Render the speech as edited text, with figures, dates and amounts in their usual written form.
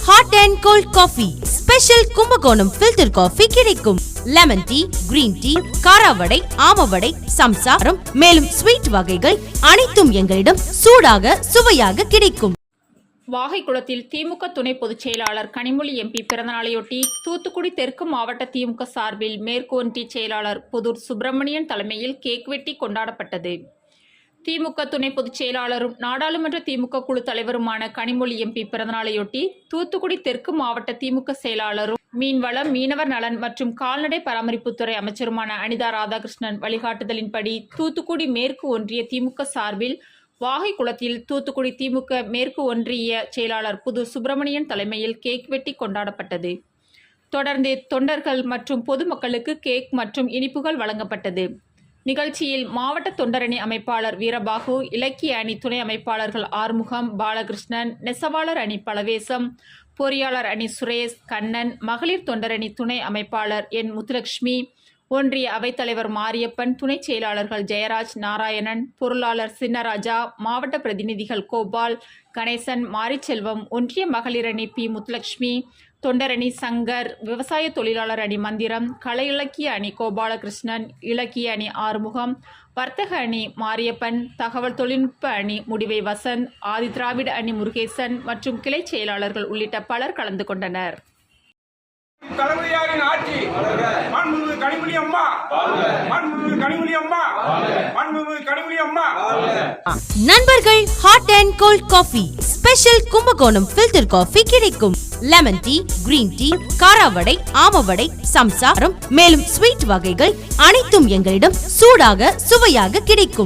Hot and cold coffee, special Kumbakonam filter coffee கிடைக்கும். Lemon tea, green tea, காராவடை, ஆமவடை, சம்சாரம், மேலும் ஸ்வீட் வகைகள் அனைத்தும் எங்களிடம் சூடாக சுவையாக கிடைக்கும். வாகைக்குளத்தில் திமுக துணை பொதுச் செயலாளர் கனிமொழி எம்பி பிறந்தநாளையொட்டி தூத்துக்குடி தெற்கு மாவட்ட திமுக சார்பில் மேற்கு ஒன்றிய செயலாளர் புதூர் சுப்பிரமணியன் தலைமையில் கேக் வெட்டி கொண்டாடப்பட்டது. திமுக துணை பொதுச் செயலாளரும் நாடாளுமன்ற திமுக குழு தலைவருமான கனிமொழி எம்பி பிறந்தநாளையொட்டி தூத்துக்குடி தெற்கு மாவட்ட திமுக செயலாளரும் மீன்வளம், மீனவர் நலன் மற்றும் கால்நடை பராமரிப்புத்துறை அமைச்சருமான அனிதா ராதாகிருஷ்ணன் வழிகாட்டுதலின்படி தூத்துக்குடி மேற்கு ஒன்றிய திமுக சார்பில் வாகைக்குளத்தில் தூத்துக்குடி திமுக மேற்கு ஒன்றிய செயலாளர் புதூர் சுப்பிரமணியன் தலைமையில் கேக் வெட்டி கொண்டாடப்பட்டது. தொடர்ந்து தொண்டர்கள் மற்றும் பொதுமக்களுக்கு கேக் மற்றும் இனிப்புகள் வழங்கப்பட்டது. நிகழ்ச்சியில் மாவட்ட தொண்டரணி அமைப்பாளர் வீரபாகு, இலக்கிய அணி துணை அமைப்பாளர்கள் ஆறுமுகம், பாலகிருஷ்ணன், நெசவாளர் அணி பலவேசம், பொறியாளர் அணி சுரேஷ், கண்ணன், மகளிர் தொண்டரணி துணை அமைப்பாளர் என் முத்துலட்சுமி, ஒன்றிய அவைத்தலைவர் மாரியப்பன், துணை செயலாளர்கள் ஜெயராஜ், நாராயணன், பொருளாளர் சின்னராஜா, மாவட்ட பிரதிநிதிகள் கோபால், கணேசன், மாரிச்செல்வம், ஒன்றிய மகளிர் அணி பி முத்துலட்சுமி, தொண்டரணி சங்கர், விவசாய தொழிலாளர் அணி மந்திரம், கலை இலக்கிய அணி கோபாலகிருஷ்ணன், இலக்கிய அணி ஆறுமுகம், வர்த்தக அணி மாரியப்பன், தகவல் தொழில்நுட்ப அணி முடிவை வசந்த், ஆதி திராவிட அணி முருகேசன் மற்றும் கிளை செயலாளர்கள் உள்ளிட்ட பலர் கலந்து கொண்டனர். தலைமையாரின் ஆட்சி மாண்புமிகு கனிமொழி அம்மா, மாண்புமிகு கனிமொழி அம்மா, மாண்புமிகு கனிமொழி அம்மா. நண்பர்கள், hot and cold coffee, special Kumbakonam filter coffee கிடைக்கும். லெமன் டீ, கிரீன் டீ, காராவடை, ஆமவடை, சம்சாரம், மேலும் ஸ்வீட் வகைகள் அனைத்தும் எங்களிடம் சூடாக சுவையாக கிடைக்கும்.